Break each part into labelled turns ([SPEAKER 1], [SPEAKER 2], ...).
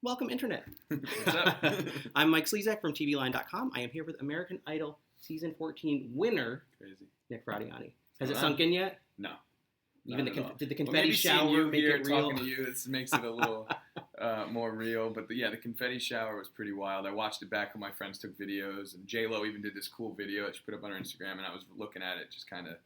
[SPEAKER 1] Welcome, Internet.
[SPEAKER 2] What's up?
[SPEAKER 1] I'm Mike Slezak from TVLine.com. I am here with American Idol Season 14 winner,
[SPEAKER 2] Crazy.
[SPEAKER 1] Nick Fradiani. Has it sunk in yet?
[SPEAKER 2] No.
[SPEAKER 1] Even did the confetti
[SPEAKER 2] maybe
[SPEAKER 1] shower
[SPEAKER 2] you
[SPEAKER 1] make
[SPEAKER 2] here
[SPEAKER 1] it real?
[SPEAKER 2] talking to you, this makes it a little more real. But the confetti shower was pretty wild. I watched it back when my friends took videos, and J-Lo even did this cool video that she put up on her Instagram, and I was looking at it, just kind of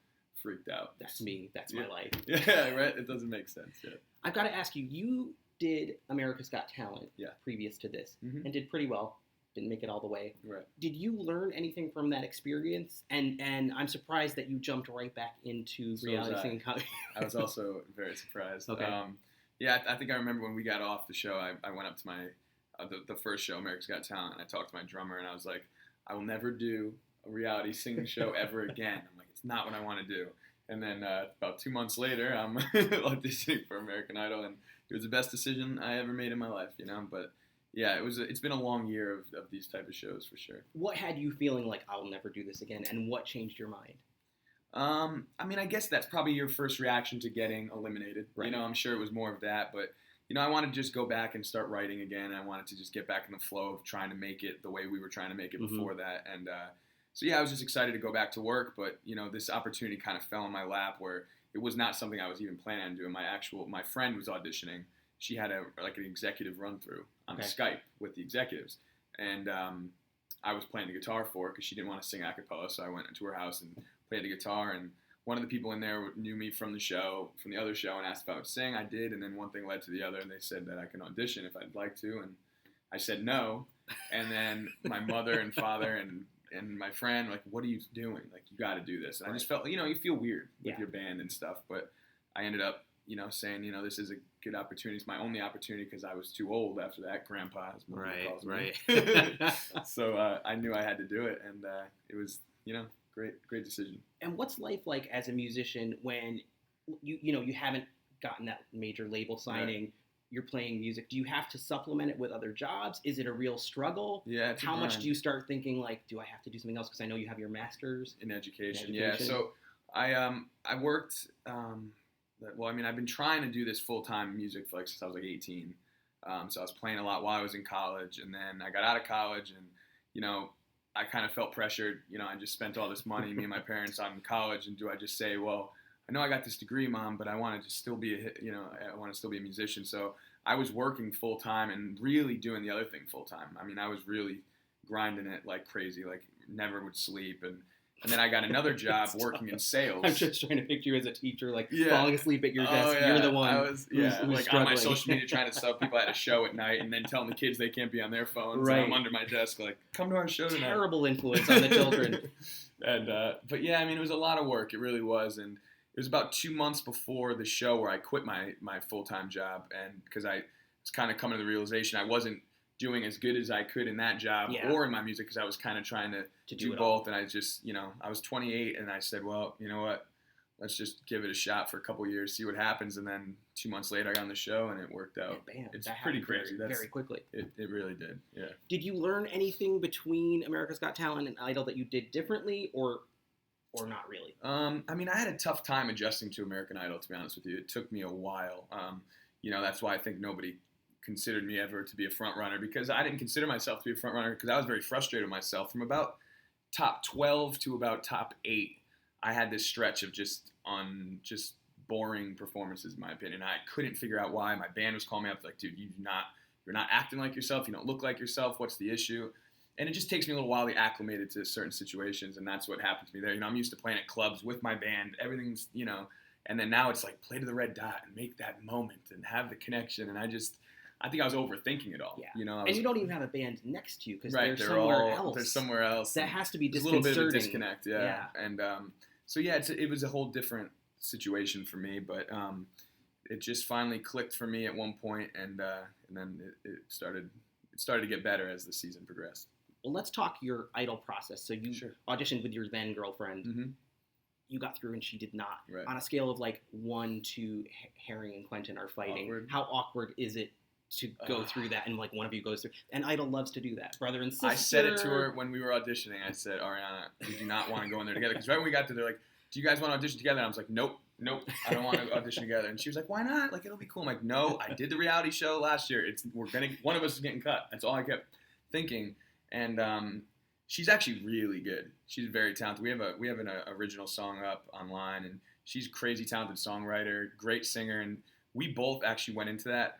[SPEAKER 2] freaked out.
[SPEAKER 1] That's me. That's my life.
[SPEAKER 2] Yeah, right? It doesn't make sense yet.
[SPEAKER 1] I've got to ask you, you did America's Got Talent previous to this, and did pretty well. Didn't make it all the way.
[SPEAKER 2] Right.
[SPEAKER 1] Did you learn anything from that experience? And I'm surprised that you jumped right back into reality singing.
[SPEAKER 2] I was also very surprised.
[SPEAKER 1] Okay.
[SPEAKER 2] I think I remember when we got off the show, I went up to my the first show, America's Got Talent, and I talked to my drummer, and I was like, I will never do a reality singing show ever again. I'm like, it's not what I want to do. And then about 2 months later, I'm auditioning for American Idol, and it was the best decision I ever made in my life, But yeah, it's been a long year of these type of shows for sure.
[SPEAKER 1] What had you feeling like I'll never do this again, and what changed your mind?
[SPEAKER 2] I guess that's probably your first reaction to getting eliminated. Right. I'm sure it was more of that, but I wanted to just go back and start writing again. I wanted to just get back in the flow of trying to make it the way we were trying to make it before that, and I was just excited to go back to work. But this opportunity kind of fell in my lap where it was not something I was even planning on doing. My friend was auditioning. She had an executive run through on Skype with the executives, and I was playing the guitar for her because she didn't want to sing a cappella. So I went into her house and played the guitar, and one of the people in there knew me from the other show, and asked if I would sing. I did, and then one thing led to the other, and they said that I can audition if I'd like to, and I said no. And then my mother and father and my friend were like, what are you doing? Like, you got to do this. And I just felt, you feel weird with your band and stuff, but I ended up saying, this is a good opportunity. It's my only opportunity because I was too old after that. Grandpa, as my mother calls me. So I knew I had to do it, and it was, great decision.
[SPEAKER 1] And what's life like as a musician when you haven't gotten that major label signing? Right. You're playing music. Do you have to supplement it with other jobs? Is it a real struggle?
[SPEAKER 2] Yeah.
[SPEAKER 1] How much do you start thinking like, do I have to do something else? Because I know you have your master's
[SPEAKER 2] in education. Yeah. So I worked. I've been trying to do this full-time music for since I was 18. So I was playing a lot while I was in college, and then I got out of college, and I kind of felt pressured. I just spent all this money, me and my parents, on college, and do I just say, well, I know I got this degree, Mom, but I want to still be I want to still be a musician. So I was working full-time and really doing the other thing full-time. I was really grinding it like crazy, like never would sleep, and then I got another job working in sales.
[SPEAKER 1] I'm just trying to picture you as a teacher, falling asleep at your desk. You're the one who's
[SPEAKER 2] on my social media trying to tell people at a show at night, and then telling the kids they can't be on their phones. Right. I'm under my desk like, come to our show tonight.
[SPEAKER 1] Terrible influence on the children.
[SPEAKER 2] And but yeah, it was a lot of work. It really was. And it was about 2 months before the show where I quit my full-time job, and because I was kind of coming to the realization I wasn't doing as good as I could in that job or in my music, because I was kind of trying to do both. And I just, I was 28, and I said, well, you know what, let's just give it a shot for a couple years, see what happens. And then 2 months later I got on the show, and it worked out.
[SPEAKER 1] Bam,
[SPEAKER 2] it's pretty crazy.
[SPEAKER 1] Very quickly.
[SPEAKER 2] It really did. Yeah.
[SPEAKER 1] Did you learn anything between America's Got Talent and Idol that you did differently, or not really?
[SPEAKER 2] I had a tough time adjusting to American Idol, to be honest with you. It took me a while. That's why I think nobody considered me ever to be a front runner, because I didn't consider myself to be a front runner, because I was very frustrated with myself. From about top 12 to about top 8, I had this stretch of just boring performances, in my opinion. I couldn't figure out why. My band was calling me up like, dude, you're not acting like yourself. You don't look like yourself. What's the issue? And it just takes me a little while to get acclimated to certain situations, and that's what happened to me there. I'm used to playing at clubs with my band. Everything's, and then now it's like play to the red dot and make that moment and have the connection. And I think I was overthinking it all.
[SPEAKER 1] Yeah. And you don't even have a band next to you, because
[SPEAKER 2] they're somewhere else.
[SPEAKER 1] That has to be
[SPEAKER 2] disconcerting.
[SPEAKER 1] A little bit of a
[SPEAKER 2] disconnect, yeah. And it was a whole different situation for me, but it just finally clicked for me at one point, and then it started to get better as the season progressed.
[SPEAKER 1] Well, let's talk your Idol process. So you auditioned with your then girlfriend.
[SPEAKER 2] Mm-hmm.
[SPEAKER 1] You got through and she did not.
[SPEAKER 2] Right.
[SPEAKER 1] On a scale of 1 to Harry and Quentin are fighting, how awkward is it to go through that, and one of you goes through? And Idol loves to do that, brother and sister.
[SPEAKER 2] I said it to her when we were auditioning. I said, Ariana, we do not want to go in there together, because right when we got there, they're like, do you guys want to audition together? And I was like, nope, nope, I don't want to audition together. And she was like, why not? Like, it'll be cool. I'm like, no, I did the reality show last year. One of us is getting cut. That's all I kept thinking. And she's actually really good. She's very talented. We have an original song up online, and she's a crazy talented songwriter, great singer. And we both actually went into that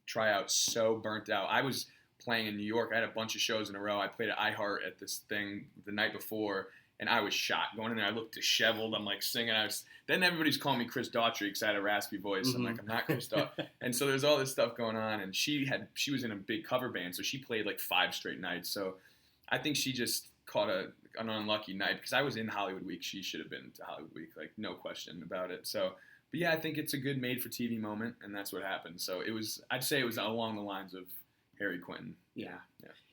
[SPEAKER 2] tryout so burnt out. I was playing in New York. I had a bunch of shows in a row. I played at iHeart at this thing the night before, and I was shot. Going in there, I looked disheveled. I'm like singing. Then everybody's calling me Chris Daughtry because I had a raspy voice.
[SPEAKER 1] Mm-hmm.
[SPEAKER 2] I'm like, I'm not Chris Daughtry. And so there's all this stuff going on, and she was in a big cover band, so she played like 5 straight nights. So I think she just caught an unlucky night because I was in Hollywood Week. She should have been to Hollywood Week, like no question about it. So, but yeah, I think it's a good made-for-TV moment, and that's what happened. So I'd say it was along the lines of Harry Quentin.
[SPEAKER 1] Yeah.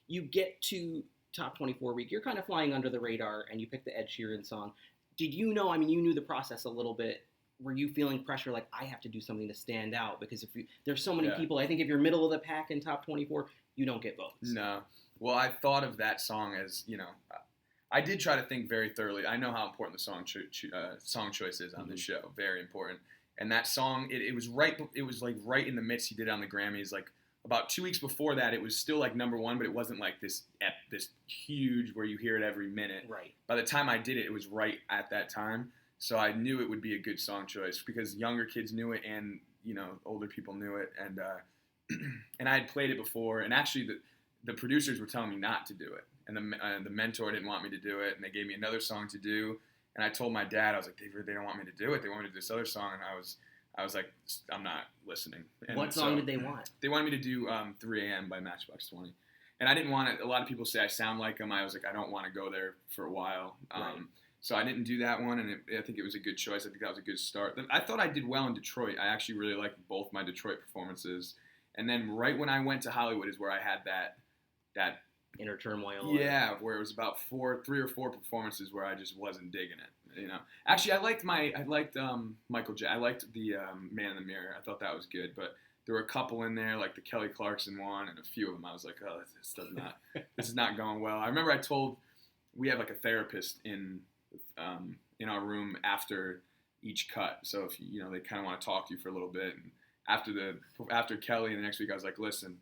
[SPEAKER 1] You get to Top 24 week, you're kind of flying under the radar, and you pick the Ed Sheeran song. Did you know, I mean, you knew the process a little bit. Were you feeling pressure like, I have to do something to stand out? Because there's so many people, I think if you're middle of the pack in Top 24, you don't get votes.
[SPEAKER 2] No. Well, I thought of that song as, I did try to think very thoroughly. I know how important the song choice is on this show. Very important. And that song, it was right in the midst. He did it on the Grammys, like about 2 weeks before that. It was still like number one, but it wasn't like this huge where you hear it every minute.
[SPEAKER 1] Right. By
[SPEAKER 2] the time I did it, it was right at that time. So I knew it would be a good song choice because younger kids knew it and, older people knew it. And and I had played it before. And actually the producers were telling me not to do it. And the mentor didn't want me to do it. And they gave me another song to do. And I told my dad, I was like, they don't want me to do it. They want me to do this other song. And I was like, I'm not listening. And
[SPEAKER 1] what song did they want?
[SPEAKER 2] They wanted me to do 3 a.m. by Matchbox 20. And I didn't want it. A lot of people say I sound like them. I was like, I don't want to go there for a while.
[SPEAKER 1] Right.
[SPEAKER 2] So I didn't do that one, and I think it was a good choice. I think that was a good start. I thought I did well in Detroit. I actually really liked both my Detroit performances. And then right when I went to Hollywood is where I had that
[SPEAKER 1] inner turmoil.
[SPEAKER 2] Yeah, where it was about 3 or 4 performances where I just wasn't digging it. Actually, I liked Michael J. I liked the Man in the Mirror. I thought that was good, but there were a couple in there, like the Kelly Clarkson one, and a few of them I was like, oh, this is not going well. I remember we have like a therapist in our room after each cut, so if they kind of want to talk to you for a little bit. And after Kelly, and the next week I was like, listen,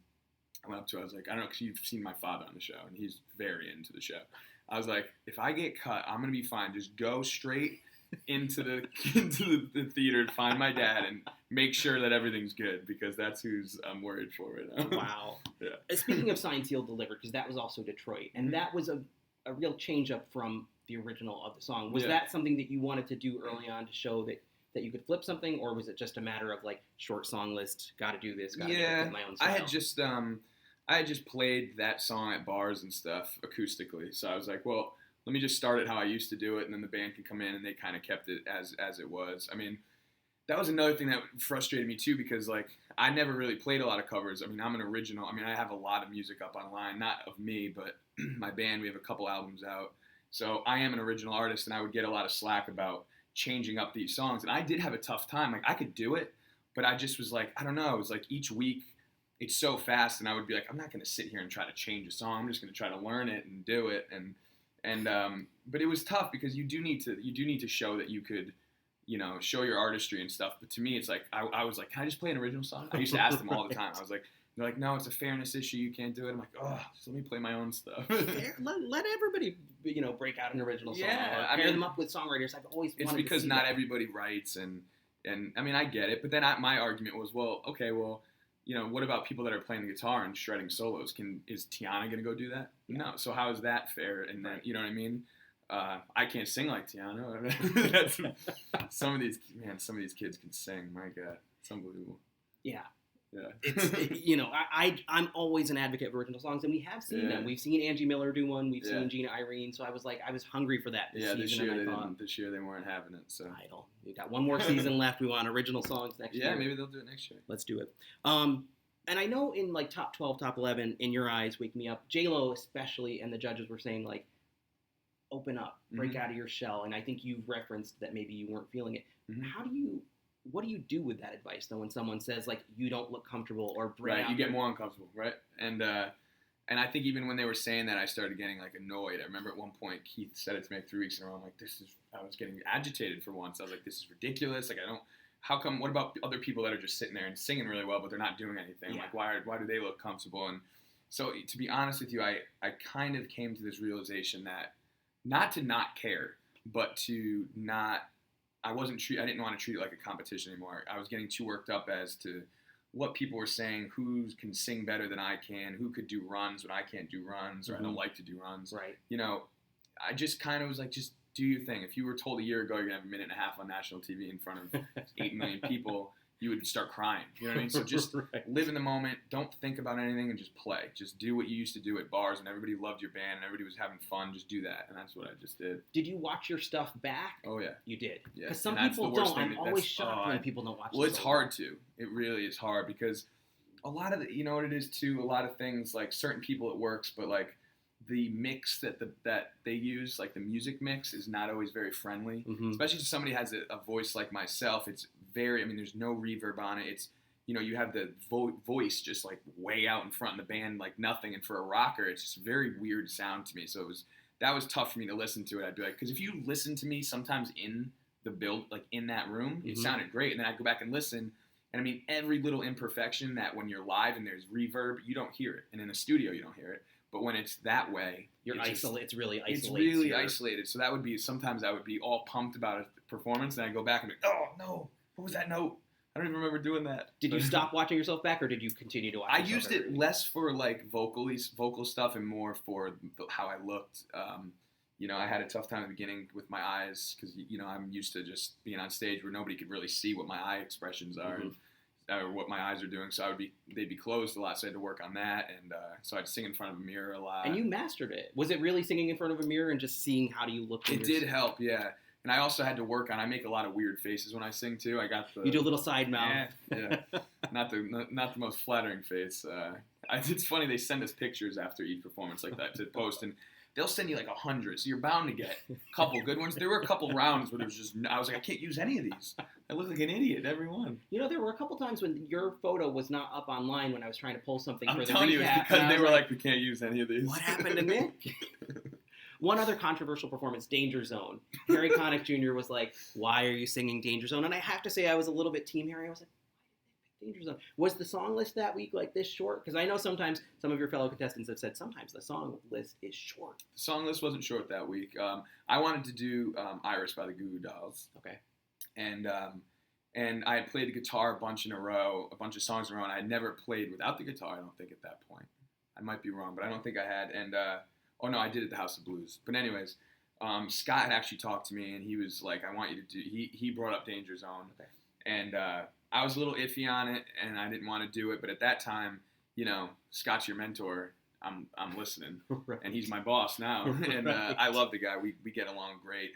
[SPEAKER 2] I went up to her, I was like, I don't know, because you've seen my father on the show, and he's very into the show. I was like, if I get cut, I'm gonna be fine. Just go straight into the theater and find my dad and make sure that everything's good, because that's who's I'm worried for right now.
[SPEAKER 1] Wow.
[SPEAKER 2] Yeah.
[SPEAKER 1] Speaking of Signed, Sealed, Delivered, because that was also Detroit, and that was a real change up from the original of the song. Was that something that you wanted to do early on to show that you could flip something, or was it just a matter of like short song list, got to do this, got to get my own style?
[SPEAKER 2] I had just played that song at bars and stuff acoustically, so I was like, well, let me just start it how I used to do it, and then the band can come in, and they kind of kept it as it was. I mean, that was another thing that frustrated me too, because like I never really played a lot of covers. I mean, I'm an original. I mean, I have a lot of music up online, not of me, but my band. We have a couple albums out, so I am an original artist, and I would get a lot of slack about changing up these songs, and I did have a tough time. Like I could do it, but I just was like, I don't know. It was like each week it's so fast, and I would be like, I'm not going to sit here and try to change a song. I'm just going to try to learn it and do it, but it was tough because you do need to show that you could, show your artistry and stuff. But to me, it's like I was like, can I just play an original song? I used to ask them all the time. I was like, they're like, no, it's a fairness issue. You can't do it. I'm like, oh, just let me play my own stuff.
[SPEAKER 1] let everybody, break out an original song.
[SPEAKER 2] Yeah,
[SPEAKER 1] pair them up with songwriters. I've always wanted
[SPEAKER 2] it's because
[SPEAKER 1] to see
[SPEAKER 2] not
[SPEAKER 1] that.
[SPEAKER 2] everybody writes, and I mean, I get it. But then my argument was, well, okay, well, what about people that are playing the guitar and shredding solos? Is Tiana going to go do that? No. So how is that fair? And then, you know what I mean? I can't sing like Tiana. Some of these kids can sing. My God, it's unbelievable.
[SPEAKER 1] Yeah.
[SPEAKER 2] Yeah.
[SPEAKER 1] It's I'm always an advocate of original songs, and we have seen them. We've seen Angie Miller do one. We've seen Gina Irene. So I was hungry for that this season.
[SPEAKER 2] This year they weren't having it. So
[SPEAKER 1] Idol. We got one more season left. We want original songs next year.
[SPEAKER 2] Yeah, maybe they'll do it next year.
[SPEAKER 1] Let's do it. And I know in like top 12, top 11, in your eyes, Wake Me Up, J-Lo especially, and the judges were saying like, open up, break out of your shell. And I think you've referenced that maybe you weren't feeling it. Mm-hmm. What do you do with that advice though when someone says like you don't look comfortable or break out?
[SPEAKER 2] You get more uncomfortable, right? And And I think even when they were saying that, I started getting like annoyed. I remember at one point Keith said it to me like 3 weeks in a row. I'm like, I was getting agitated for once. I was like, this is ridiculous. Like, how come, what about other people that are just sitting there and singing really well, but they're not doing anything?
[SPEAKER 1] Yeah.
[SPEAKER 2] Like, why do they look comfortable? And so to be honest with you, I kind of came to this realization that not to not care, but to not, I didn't want to treat it like a competition anymore. I was getting too worked up as to what people were saying, who can sing better than I can, who could do runs when I can't do runs, or I don't like to do runs.
[SPEAKER 1] Right.
[SPEAKER 2] You know, I just kind of was like, just do your thing. If you were told a year ago you're going to have a minute and a half on national TV in front of 8 million people, you would start crying. You know what I mean? So just live in the moment. Don't think about anything and just play. Just do what you used to do at bars when everybody loved your band and everybody was having fun. Just do that. And that's what I just did.
[SPEAKER 1] Did you watch your stuff back?
[SPEAKER 2] Oh, yeah.
[SPEAKER 1] You did?
[SPEAKER 2] Yeah.
[SPEAKER 1] Because some people don't. I'm always shocked when people don't watch it.
[SPEAKER 2] Well, it's hard to. It really is hard because a lot of you know what it is too, a lot of things, like certain people it works, but like the mix that they use, like the music mix, is not always very friendly. Especially if somebody has a voice like myself. It's very, I mean, there's no reverb on it. It's, you know, you have the voice just like way out in front of the band like nothing. And for a rocker, it's just a very weird sound to me. So that was tough for me to listen to it. I'd be like, because if you listen to me sometimes in the build, like in that room, it sounded great. And then I'd go back and listen. And I mean, every little imperfection that when you're live and there's reverb, you don't hear it. And in the studio, you don't hear it. But when it's that way,
[SPEAKER 1] it's really isolated.
[SPEAKER 2] It's really isolated. So that would be, sometimes I would be all pumped about a performance. And I'd go back and be, oh, no, what was that note? I don't even remember doing that.
[SPEAKER 1] Did you stop watching yourself back, or did you continue to watch
[SPEAKER 2] I used it less for like vocal stuff and more for how I looked. You know, I had a tough time at the beginning with my eyes because, you know, I'm used to just being on stage where nobody could really see what my eye expressions are or what my eyes are doing. So they'd be closed a lot, so I had to work on that. And so I'd sing in front of a mirror a lot.
[SPEAKER 1] And you mastered it. Was it really singing in front of a mirror and just seeing how do you look?
[SPEAKER 2] It did help, yeah. And I also had to work on, I make a lot of weird faces when I sing too.
[SPEAKER 1] You do a little side mouth.
[SPEAKER 2] Yeah. Not the most flattering face. It's funny, they send us pictures after each performance like that to post, and they'll send you like 100, so you're bound to get a couple good ones. There were a couple rounds where I was like, I can't use any of these. I look like an idiot every one.
[SPEAKER 1] You know, there were a couple times when your photo was not up online when I was trying to pull something for the recap.
[SPEAKER 2] I'm telling you, it's because they were like, we can't use any of these.
[SPEAKER 1] What happened to Nick? One other controversial performance, Danger Zone. Harry Connick Jr. was like, why are you singing Danger Zone? And I have to say I was a little bit Team Harry. I was like, why did they pick Danger Zone? Was the song list that week like this short? Because I know sometimes some of your fellow contestants have said sometimes the song list is short.
[SPEAKER 2] The song list wasn't short that week. I wanted to do Iris by the Goo Goo Dolls.
[SPEAKER 1] Okay.
[SPEAKER 2] And I had played the guitar a bunch of songs in a row, and I had never played without the guitar, I don't think, at that point. I might be wrong, but I don't think I had. And oh no, I did at the House of Blues. But anyways, Scott had actually talked to me, and he was like, I want you to do, he brought up Danger Zone.
[SPEAKER 1] Okay.
[SPEAKER 2] And I was a little iffy on it, and I didn't want to do it. But at that time, you know, Scott's your mentor. I'm listening,
[SPEAKER 1] right.
[SPEAKER 2] And he's my boss now. And I love the guy. We get along great.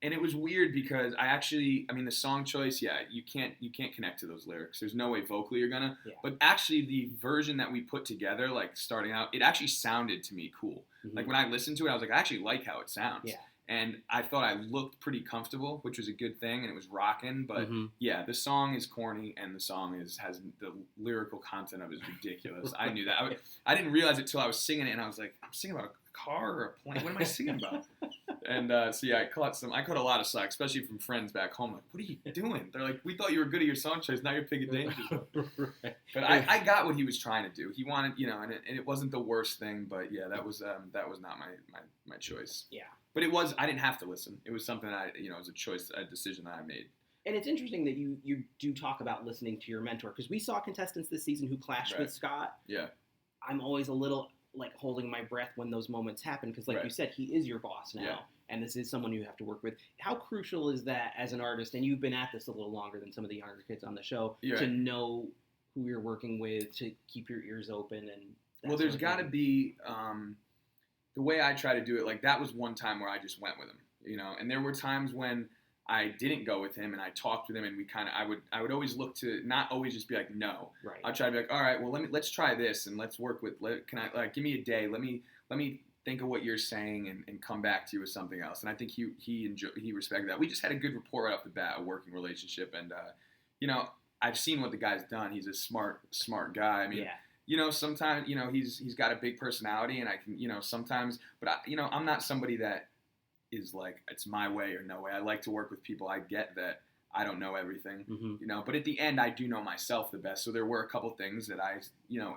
[SPEAKER 2] And it was weird because the song choice, yeah, you can't connect to those lyrics. There's no way vocally you're gonna. Yeah. But actually, the version that we put together, like starting out, it actually sounded to me cool. Like when I listened to it, I was like, I actually like how it sounds. Yeah. And I thought I looked pretty comfortable, which was a good thing, and it was rocking. But yeah, the song is corny, and the song has the lyrical content of it is ridiculous. I knew that. I didn't realize it till I was singing it, and I was like, I'm singing about a car or a plane. What am I singing about? And so yeah, I caught a lot of slack, especially from friends back home. Like, what are you doing? They're like, we thought you were good at your song choice. Now you're picking Danger Zone. Right. But I got what he was trying to do. He wanted, you know, and it wasn't the worst thing. But yeah, that was not my choice.
[SPEAKER 1] Yeah.
[SPEAKER 2] But I didn't have to listen. It was something it was a choice, a decision that I made.
[SPEAKER 1] And it's interesting that you do talk about listening to your mentor, because we saw contestants this season who clashed with Scott.
[SPEAKER 2] Yeah.
[SPEAKER 1] I'm always a little like holding my breath when those moments happen, because like you said, he is your boss now, and this is someone you have to work with. How crucial is that as an artist, and you've been at this a little longer than some of the younger kids on the show, to know who you're working with, to keep your ears open? And
[SPEAKER 2] there's got to be the way I try to do it. Like, that was one time where I just went with him, you know, and there were times when I didn't go with him, and I talked with him, and I would always look to not always just be like, no.
[SPEAKER 1] Right.
[SPEAKER 2] I'd try to be like, all right, well, let's try this, and let's work with, give me a day, let me think of what you're saying and come back to you with something else. And I think he respected that. We just had a good rapport right off the bat, a working relationship, and you know, I've seen what the guy's done. He's a smart guy. I mean, sometimes, he's got a big personality, and I can, sometimes, but I'm not somebody that is like, it's my way or no way. I like to work with people. I get that I don't know everything, but at the end, I do know myself the best. So there were a couple things that I,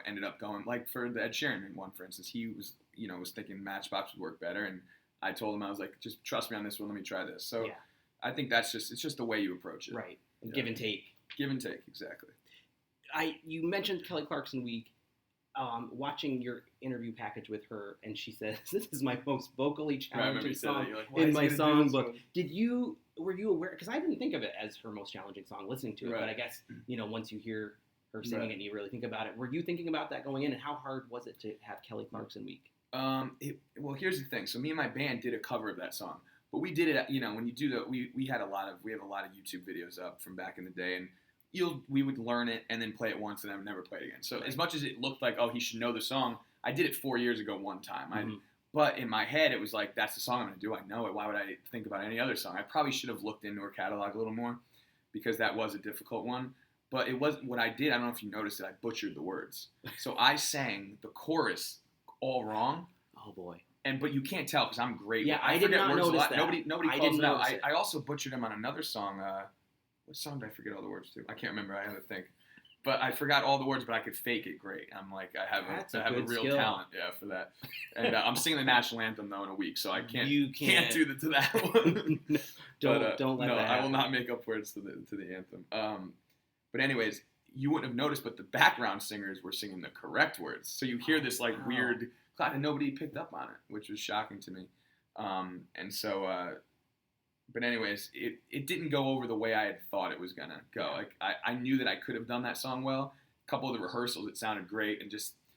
[SPEAKER 2] ended up going, like for the Ed Sheeran one, for instance, he was, was thinking Matchbox would work better. And I told him, I was like, just trust me on this one. Let me try this. So I think it's just the way you approach it.
[SPEAKER 1] Right. Give and take.
[SPEAKER 2] Give and take. Exactly.
[SPEAKER 1] You mentioned Kelly Clarkson week. Watching your interview package with her, and she says, "This is my most vocally challenging song in my songbook." Were you aware? Because I didn't think of it as her most challenging song listening to it, but I guess once you hear her singing it and you really think about it, were you thinking about that going in? And how hard was it to have Kelly Clarkson week?
[SPEAKER 2] Well, here's the thing. So me and my band did a cover of that song, but we did it. When you do we have a lot of YouTube videos up from back in the day, and we would learn it and then play it once and then never play it again. So as much as it looked like, oh, he should know the song, I did it 4 years ago one time. But in my head, it was like, that's the song I'm going to do. I know it. Why would I think about any other song? I probably should have looked into her catalog a little more, because that was a difficult one. But it was what I did. I don't know if you noticed it. I butchered the words. So I sang the chorus all wrong.
[SPEAKER 1] Oh, boy.
[SPEAKER 2] But you can't tell because I'm great.
[SPEAKER 1] Yeah, I did not notice that.
[SPEAKER 2] Nobody calls it out. I also butchered him on another song. What song did I forget all the words to? I can't remember. I had to think. But I forgot all the words, but I could fake it great. I'm like, I have a real skill. Talent, for that. And I'm singing the national anthem though in a week, so I can't do that one. Don't let that happen. I will not make up words to the anthem. But anyways, you wouldn't have noticed, but the background singers were singing the correct words. So you hear this weird cloud, and nobody picked up on it, which was shocking to me. But anyways, it didn't go over the way I had thought it was gonna go. Like I knew that I could have done that song well. A couple of the rehearsals, it sounded great, and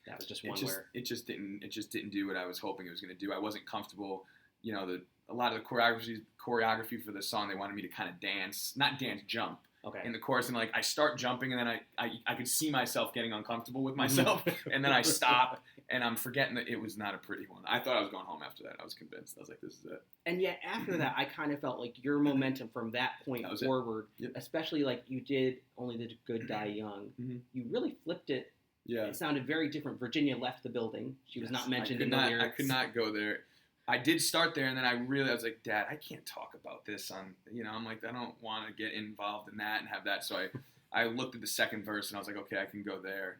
[SPEAKER 1] that was just one where
[SPEAKER 2] it just didn't do what I was hoping it was gonna do. I wasn't comfortable. A lot of the choreography for the song, they wanted me to kind of jump.
[SPEAKER 1] Okay.
[SPEAKER 2] In the chorus, and I start jumping, and then I could see myself getting uncomfortable with myself, and then I stop, and I'm forgetting that it was not a pretty one. I thought I was going home after that. I was convinced. I was like, this is it.
[SPEAKER 1] And yet after that, I kind of felt like your momentum from that point forward, especially like you did Only the Good Die Young, you really flipped it. Yeah. It sounded very different. Virginia left the building. She was not mentioned in the lyrics.
[SPEAKER 2] I could not go there. I did start there, and then I was like, Dad, I can't talk about this on, I'm like, I don't want to get involved in that and have that. So I looked at the second verse, and I was like, okay, I can go there.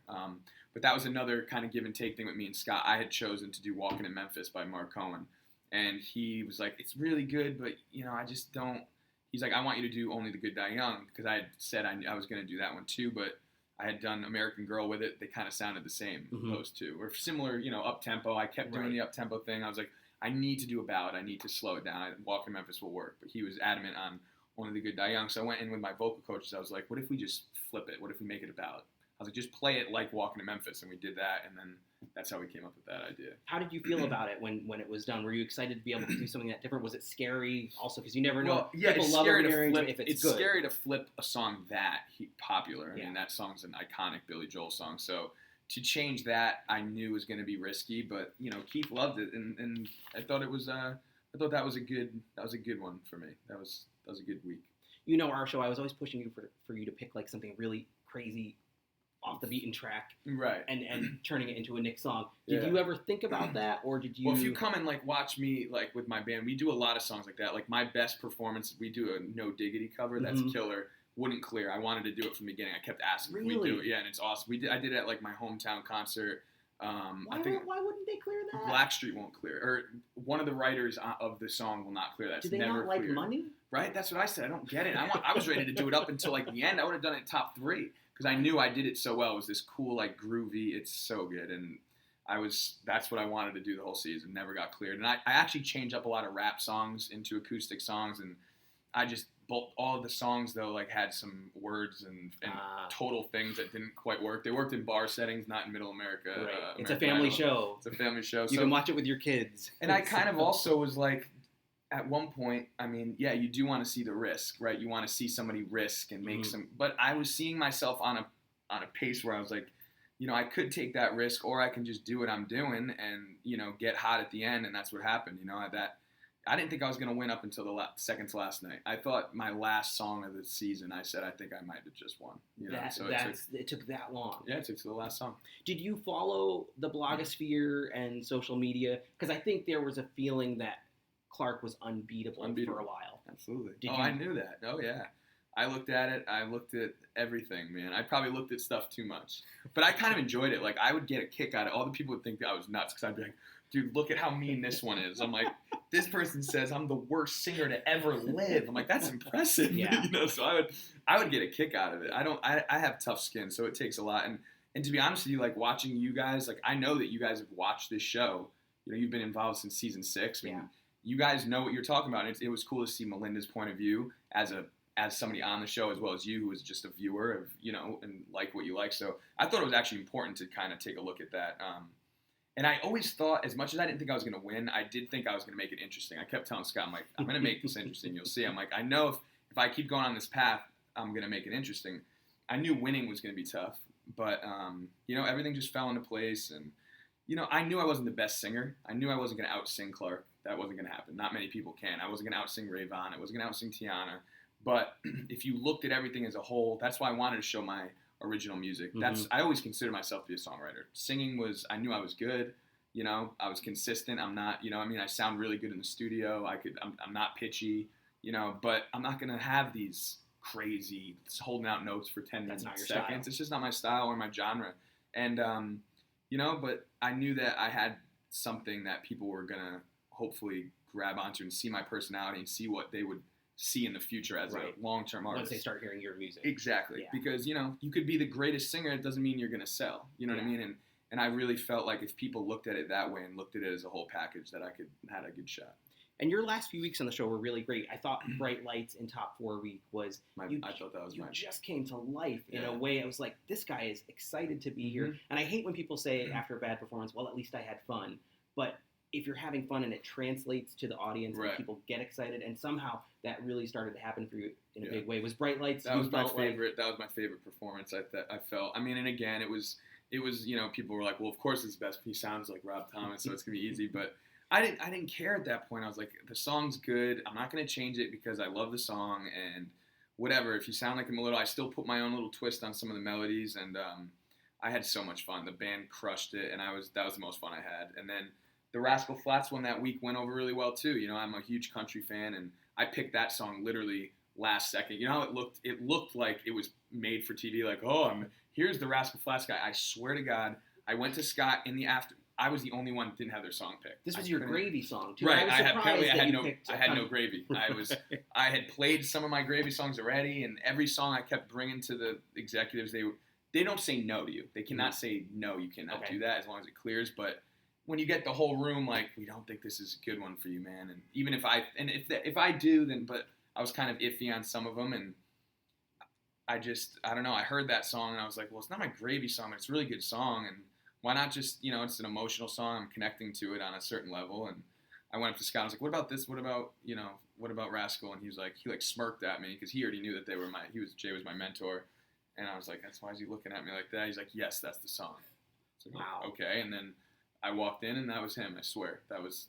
[SPEAKER 2] But that was another kind of give and take thing with me and Scott. I had chosen to do Walking in Memphis by Mark Cohen, and he was like, it's really good, but, I just don't. He's like, I want you to do Only the Good Die Young, because I had said I was going to do that one too, but I had done American Girl with it. They kind of sounded the same, those two. Or similar, up-tempo. I kept doing the up-tempo thing. I was like, I need to do a ballad. I need to slow it down. Walk in Memphis will work. But he was adamant on Only the Good Die Young. So I went in with my vocal coaches. I was like, what if we just flip it? What if we make it a ballad? I was like, just play it like Walking to Memphis. And we did that. And then that's how we came up with that idea.
[SPEAKER 1] How did you feel about it when it was done? Were you excited to be able to do something that different? Was it scary also? Because you never know.
[SPEAKER 2] Well, yeah, it's scary to flip. It's scary to flip a song that popular. I mean, that song's an iconic Billy Joel song. So to change that, I knew was going to be risky, but Keith loved it, and I thought it was. I thought that was a good one for me. That was a good week.
[SPEAKER 1] Our show, I was always pushing you for you to pick like something really crazy, off the beaten track,
[SPEAKER 2] right?
[SPEAKER 1] And turning it into a Nick song. Did you ever think about that, or did you?
[SPEAKER 2] Well, if you come and watch me with my band, we do a lot of songs like that. Like my best performance, we do a No Diggity cover. That's killer. Wouldn't clear. I wanted to do it from the beginning. I kept asking if we do it. Yeah, and it's awesome. I did it at my hometown concert.
[SPEAKER 1] Why wouldn't they clear that?
[SPEAKER 2] Blackstreet won't clear. Or one of the writers of the song will not clear that.
[SPEAKER 1] Do they not like money?
[SPEAKER 2] Right? That's what I said. I don't get it. I was ready to do it up until the end. I would have done it top 3 because I knew I did it so well. It was this cool groovy. It's so good, and that's what I wanted to do the whole season. Never got cleared, and I actually changed up a lot of rap songs into acoustic songs, and I just. All of the songs though had some words and total things that didn't quite work. They worked in bar settings, not in Middle America.
[SPEAKER 1] Right. It's a family show.
[SPEAKER 2] It's a family show.
[SPEAKER 1] You can watch it with your kids.
[SPEAKER 2] And I kind of also was at one point, I mean, yeah, you do want to see the risk, right? You want to see somebody risk and make some. But I was seeing myself on a pace where I was like, I could take that risk, or I can just do what I'm doing and get hot at the end, and that's what happened. I didn't think I was going to win up until the second to last night. I thought my last song of the season, I said I think I might have just won. You know,
[SPEAKER 1] It took that long.
[SPEAKER 2] Yeah, it took to the last song.
[SPEAKER 1] Did you follow the blogosphere and social media? Because I think there was a feeling that Clark was unbeatable for a while.
[SPEAKER 2] Absolutely. I knew that. Oh, yeah. I looked at it. I looked at everything, man. I probably looked at stuff too much. But I kind of enjoyed it. Like, I would get a kick out of it. All the people would think that I was nuts because I'd be like, dude, look at how mean this one is. I'm like, this person says I'm the worst singer to ever live. I'm like, that's impressive.
[SPEAKER 1] Yeah.
[SPEAKER 2] You know, so I would get a kick out of it. I have tough skin, so it takes a lot. And to be honest with you, like watching you guys, like I know that you guys have watched this show. You know, you've been involved since season 6. I mean, you guys know what you're talking about. It was cool to see Melinda's point of view as somebody on the show, as well as you, who was just a viewer of, you know, and like what you like. So I thought it was actually important to kind of take a look at that. And I always thought, as much as I didn't think I was going to win, I did think I was going to make it interesting. I kept telling Scott, I'm like, I'm going to make this interesting. You'll see. I'm like, I know if I keep going on this path, I'm going to make it interesting. I knew winning was going to be tough, but, you know, everything just fell into place. And, you know, I knew I wasn't the best singer. I knew I wasn't going to out-sing Clark. That wasn't going to happen. Not many people can. I wasn't going to out-sing Rayvon. I wasn't going to out-sing Tiana. But if you looked at everything as a whole, that's why I wanted to show my original music. I always consider myself to be a songwriter. Singing I knew I was good. You know, I was consistent. I'm not, you know, I mean, I sound really good in the studio. I'm not pitchy, you know, but I'm not going to have these crazy holding out notes for 10 minutes, seconds.
[SPEAKER 1] Style.
[SPEAKER 2] It's just not my style or my genre. And, you know, but I knew that I had something that people were going to hopefully grab onto and see my personality and see what they would see in the future as a long-term artist.
[SPEAKER 1] Once they start hearing your music.
[SPEAKER 2] Exactly. Yeah. Because, you know, you could be the greatest singer. It doesn't mean you're going to sell. You know what I mean? And I really felt like if people looked at it that way and looked at it as a whole package, that I had a good shot.
[SPEAKER 1] And your last few weeks on the show were really great. I thought Bright Lights in Top 4 week was
[SPEAKER 2] I thought that was
[SPEAKER 1] you just came to life in a way. I was like, this guy is excited to be here. And I hate when people say after a bad performance, well, at least I had fun. But if you're having fun and it translates to the audience and people get excited, and somehow that really started to happen for you in a big way. Was Bright Lights?
[SPEAKER 2] That was my favorite. That was my favorite performance. I felt. I mean, and again, it was. You know, people were like, well, of course it's best. He sounds like Rob Thomas, so it's gonna be easy. But I didn't care at that point. I was like, the song's good. I'm not gonna change it because I love the song and whatever. If you sound like him a little, I still put my own little twist on some of the melodies, and I had so much fun. The band crushed it, and that was the most fun I had. And then the Rascal Flatts one that week went over really well too. You know, I'm a huge country fan, and I picked that song literally last second. You know how it looked? It looked like it was made for TV. Like, here's the Rascal Flatts guy. I swear to God, I went to Scott in the after. I was the only one that didn't have their song picked.
[SPEAKER 1] This was your gravy song, too.
[SPEAKER 2] Right. I had no gravy. I had played some of my gravy songs already, and every song I kept bringing to the executives, they don't say no to you. They cannot say no. You cannot do that as long as it clears. But when you get the whole room like, we don't think this is a good one for you, man. And even if I do, then but I was kind of iffy on some of them, and I don't know. I heard that song and I was like, well, it's not my gravy song, but it's a really good song. And why not just, you know, it's an emotional song. I'm connecting to it on a certain level. And I went up to Scott. I was like, what about this? What about Rascal? And he smirked at me because he already knew that Jay was my mentor. And I was like, that's why is he looking at me like that? He's like, yes, that's the song. So wow. Okay. And then I walked in and that was him. I swear.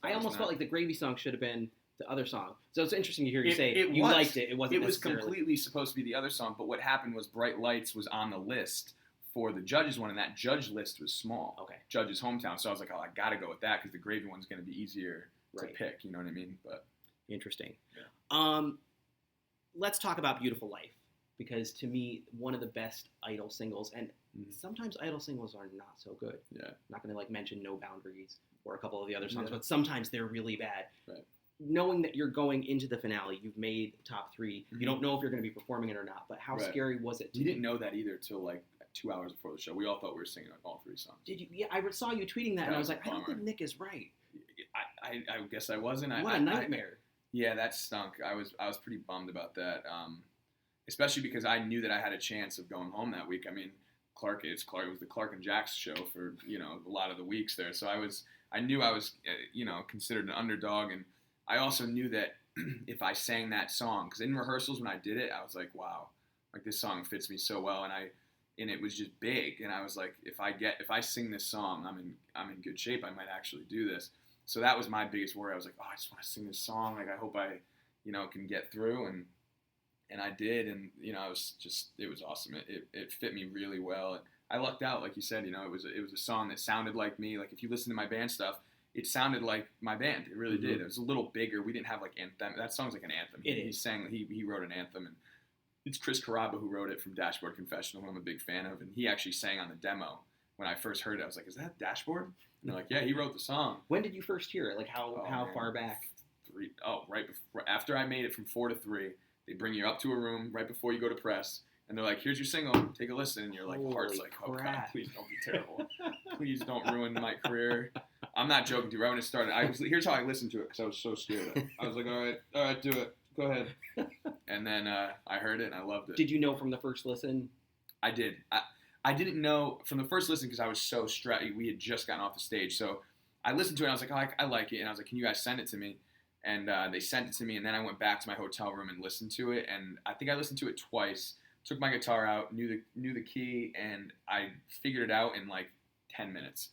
[SPEAKER 2] I almost
[SPEAKER 1] felt like the gravy song should have been the other song. So it's interesting to hear you say you liked it. It was
[SPEAKER 2] completely supposed to be the other song, but what happened was Bright Lights was on the list for the judges one, and that judge list was small.
[SPEAKER 1] Okay.
[SPEAKER 2] Judge's hometown. So I was like, I got to go with that because the gravy one's going to be easier to pick. You know what I mean? But
[SPEAKER 1] interesting. Yeah. Let's talk about Beautiful Life, because to me, one of the best Idol singles, and sometimes Idol singles are not so good. Yeah. I'm not going to mention No Boundaries or a couple of the other songs, but sometimes they're really bad. Right. Knowing that you're going into the finale, you've made top 3. You don't know if you're going to be performing it or not, but how scary was it?
[SPEAKER 2] We didn't know that either till 2 hours before the show. We all thought we were singing all 3 songs.
[SPEAKER 1] Did you? Yeah, I saw you tweeting that, and I was like, I don't think Nick is right.
[SPEAKER 2] I guess I wasn't.
[SPEAKER 1] What a nightmare.
[SPEAKER 2] Yeah, that stunk. I was pretty bummed about that, especially because I knew that I had a chance of going home that week. I mean, it was the Clark and Jax show for a lot of the weeks there, so I knew I was considered an underdog, and I also knew that if I sang that song, because in rehearsals when I did it, I was like, wow, like this song fits me so well, and it was just big, and I was like, if I sing this song, I'm in good shape. I might actually do this. So that was my biggest worry. I was like, oh, I just want to sing this song. Like, I hope I, can get through. And I did. And, it was awesome. It fit me really well. And I lucked out. Like you said, it was a song that sounded like me. Like, if you listen to my band stuff, it sounded like my band. It really did. It was a little bigger. We didn't have like anthem. That song's like an anthem. He wrote an anthem, and it's Chris Carrabba who wrote it from Dashboard Confessional, who I'm a big fan of, and he actually sang on the demo. When I first heard it, I was like, "Is that Dashboard?" And they're like, "Yeah, he wrote the song."
[SPEAKER 1] When did you first hear it? Like how far back?
[SPEAKER 2] Right before, after I made it from 4 to 3, they bring you up to a room right before you go to press. And they're like, here's your single, take a listen. And your heart's like, oh God, please don't be terrible. Please don't ruin my career. I'm not joking, dude. Right when it started, here's how I listened to it because I was so scared. I was like, all right, do it. Go ahead. And then I heard it and I loved it.
[SPEAKER 1] Did you know from the first listen?
[SPEAKER 2] I did. I didn't know from the first listen because I was so stressed. We had just gotten off the stage. So I listened to it and I was like, oh, I like it. And I was like, can you guys send it to me? And they sent it to me. And then I went back to my hotel room and listened to it. And I think I listened to it twice. Took my guitar out, knew the key, and I figured it out in like 10 minutes.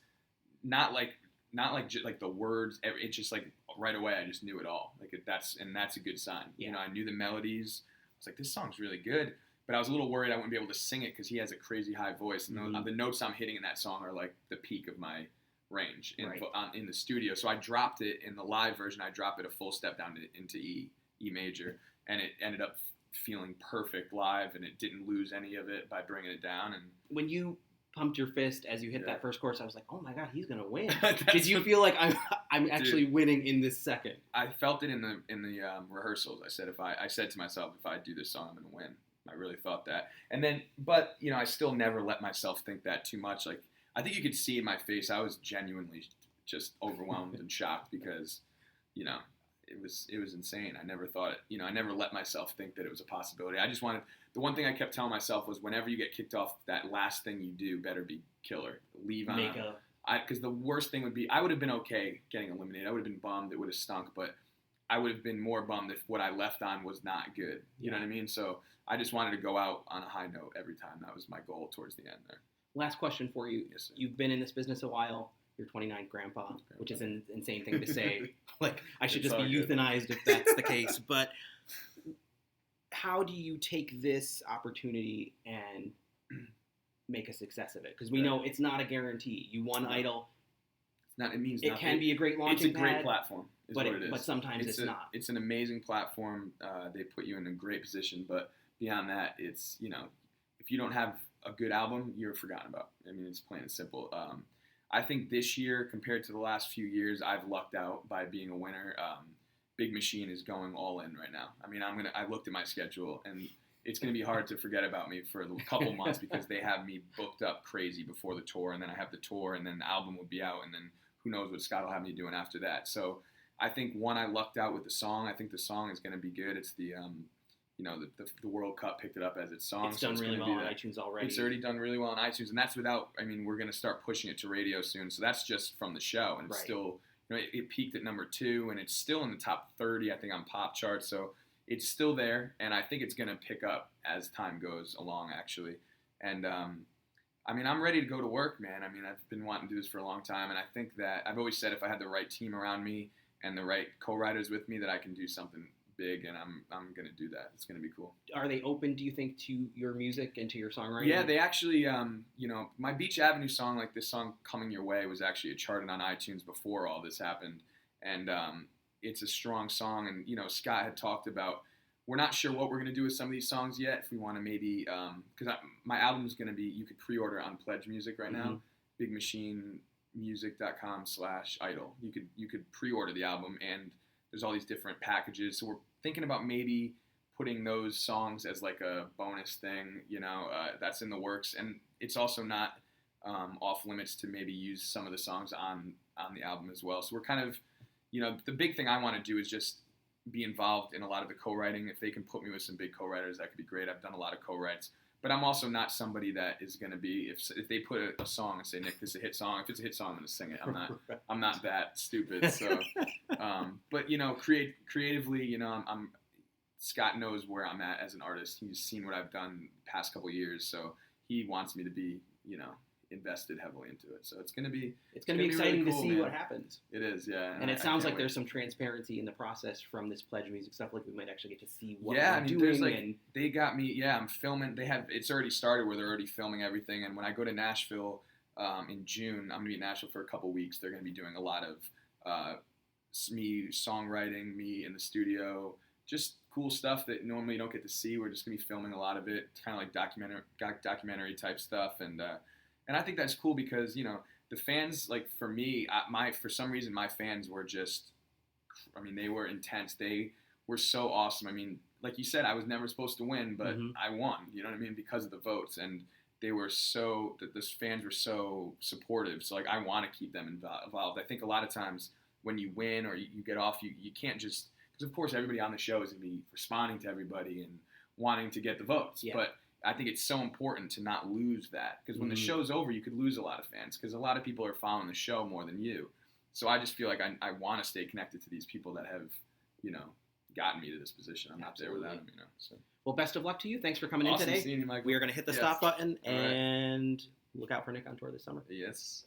[SPEAKER 2] Not like the words. It's just like right away. I just knew it all. That's a good sign.
[SPEAKER 1] Yeah.
[SPEAKER 2] I knew the melodies. I was like, this song's really good. But I was a little worried I wouldn't be able to sing it because he has a crazy high voice, and the notes I'm hitting in that song are like the peak of my range in the studio. So I dropped it in the live version. I dropped it a full step down into E major, and it ended up feeling perfect live, and it didn't lose any of it by bringing it down. And
[SPEAKER 1] when you pumped your fist as you hit that first chorus, I was like, oh my God, he's gonna win. Did you feel like I'm actually winning in this second?
[SPEAKER 2] I felt it in the rehearsals. I said to myself, if I do this song, I'm gonna win. I really thought that. And then, but I still never let myself think that too much. Like, I think you could see in my face, I was genuinely just overwhelmed and shocked because, it was insane. I never thought it, I never let myself think that it was a possibility. I just wanted, the one thing I kept telling myself was whenever you get kicked off, that last thing you do better be killer. Leave on. Because the worst thing would be, I would have been okay getting eliminated. I would have been bummed. It would have stunk, but I would have been more bummed if what I left on was not good. You know what I mean? So I just wanted to go out on a high note every time. That was my goal towards the end there.
[SPEAKER 1] Last question for you.
[SPEAKER 2] Yes, sir.
[SPEAKER 1] You've been in this business a while. You're 29, grandpa, which is an insane thing to say. Like, I should just be euthanized if that's the case. But how do you take this opportunity and make a success of it? Because we know it's not a guarantee. You won Idol.
[SPEAKER 2] It means
[SPEAKER 1] it can be a great launching pad.
[SPEAKER 2] It's a great platform, what it is.
[SPEAKER 1] But sometimes it's not.
[SPEAKER 2] It's an amazing platform. They put you in a great position. But beyond that, it's, if you don't have a good album, you're forgotten about. I mean, it's plain and simple. I think this year, compared to the last few years, I've lucked out by being a winner. Big Machine is going all in right now. I mean, I looked at my schedule, and it's going to be hard to forget about me for a couple months because they have me booked up crazy before the tour, and then I have the tour, and then the album will be out, and then who knows what Scott will have me doing after that. So I think, I lucked out with the song. I think the song is going to be good. It's the World Cup picked it up as its song.
[SPEAKER 1] It's done really well on iTunes already.
[SPEAKER 2] It's already done really well on iTunes, and that's without, we're going to start pushing it to radio soon, so that's just from the show, and it's still, it peaked at number 2, and it's still in the top 30, I think, on pop charts, so it's still there, and I think it's going to pick up as time goes along, actually, and, I'm ready to go to work, man. I've been wanting to do this for a long time, and I think that I've always said if I had the right team around me and the right co-writers with me that I can do something big, and I'm going to do that. It's going to be cool.
[SPEAKER 1] Are they open, do you think, to your music and to your songwriting?
[SPEAKER 2] Yeah, they actually, my Beach Avenue song, like this song Coming Your Way, was actually charted on iTunes before all this happened, and it's a strong song, and, Scott had talked about, we're not sure what we're going to do with some of these songs yet, if we want to maybe, because my album is going to be, you could pre-order on Pledge Music right now, bigmachinemusic.com/idol. You could pre-order the album, and there's all these different packages, so we're thinking about maybe putting those songs as like a bonus thing, that's in the works, and it's also not off limits to maybe use some of the songs on the album as well. So we're kind of, the big thing I want to do is just be involved in a lot of the co-writing. If they can put me with some big co-writers, that could be great. I've done a lot of co-writes, but I'm also not somebody that is going to be, if they put a song and say, Nick, this is a hit song. If it's a hit song, I'm going to sing it. I'm not that stupid. So, but creatively, Scott knows where I'm at as an artist. He's seen what I've done the past couple years. So he wants me to be, invested heavily into it. So it's going to be
[SPEAKER 1] exciting
[SPEAKER 2] really cool,
[SPEAKER 1] to see
[SPEAKER 2] man.
[SPEAKER 1] what happens.
[SPEAKER 2] It is, yeah.
[SPEAKER 1] And it sounds
[SPEAKER 2] I
[SPEAKER 1] like
[SPEAKER 2] can't
[SPEAKER 1] there's some transparency in the process from this Pledge Music stuff. Like we might actually get to see what
[SPEAKER 2] yeah,
[SPEAKER 1] we're
[SPEAKER 2] I mean,
[SPEAKER 1] doing.
[SPEAKER 2] there's like they got me. Yeah, I'm filming. It's already started where they're already filming everything. And when I go to Nashville in June, I'm gonna be in Nashville for a couple weeks. They're gonna be doing a lot of me songwriting, me in the studio, just cool stuff that normally you don't get to see. We're just gonna be filming a lot of it, kind of like documentary type stuff, and I think that's cool because the fans, like for me, for some reason my fans were just, I mean, they were intense. They were so awesome. I mean, like you said, I was never supposed to win, but I won. You know what I mean? Because of the votes, and they were the fans were so supportive. So like I want to keep them involved. I think a lot of times when you win or you get off, you can't just, because of course everybody on the show is going to be responding to everybody and wanting to get the votes.
[SPEAKER 1] Yeah.
[SPEAKER 2] But I think it's so important to not lose that, because when the show's over, you could lose a lot of fans because a lot of people are following the show more than you. So I just feel like I want to stay connected to these people that have, gotten me to this position. I'm not there without them, So.
[SPEAKER 1] Well, best of luck to you. Thanks for coming
[SPEAKER 2] Awesome
[SPEAKER 1] in today.
[SPEAKER 2] seeing you, Michael.
[SPEAKER 1] We are going to hit the stop button and look out for Nick on tour this summer.
[SPEAKER 2] Yes.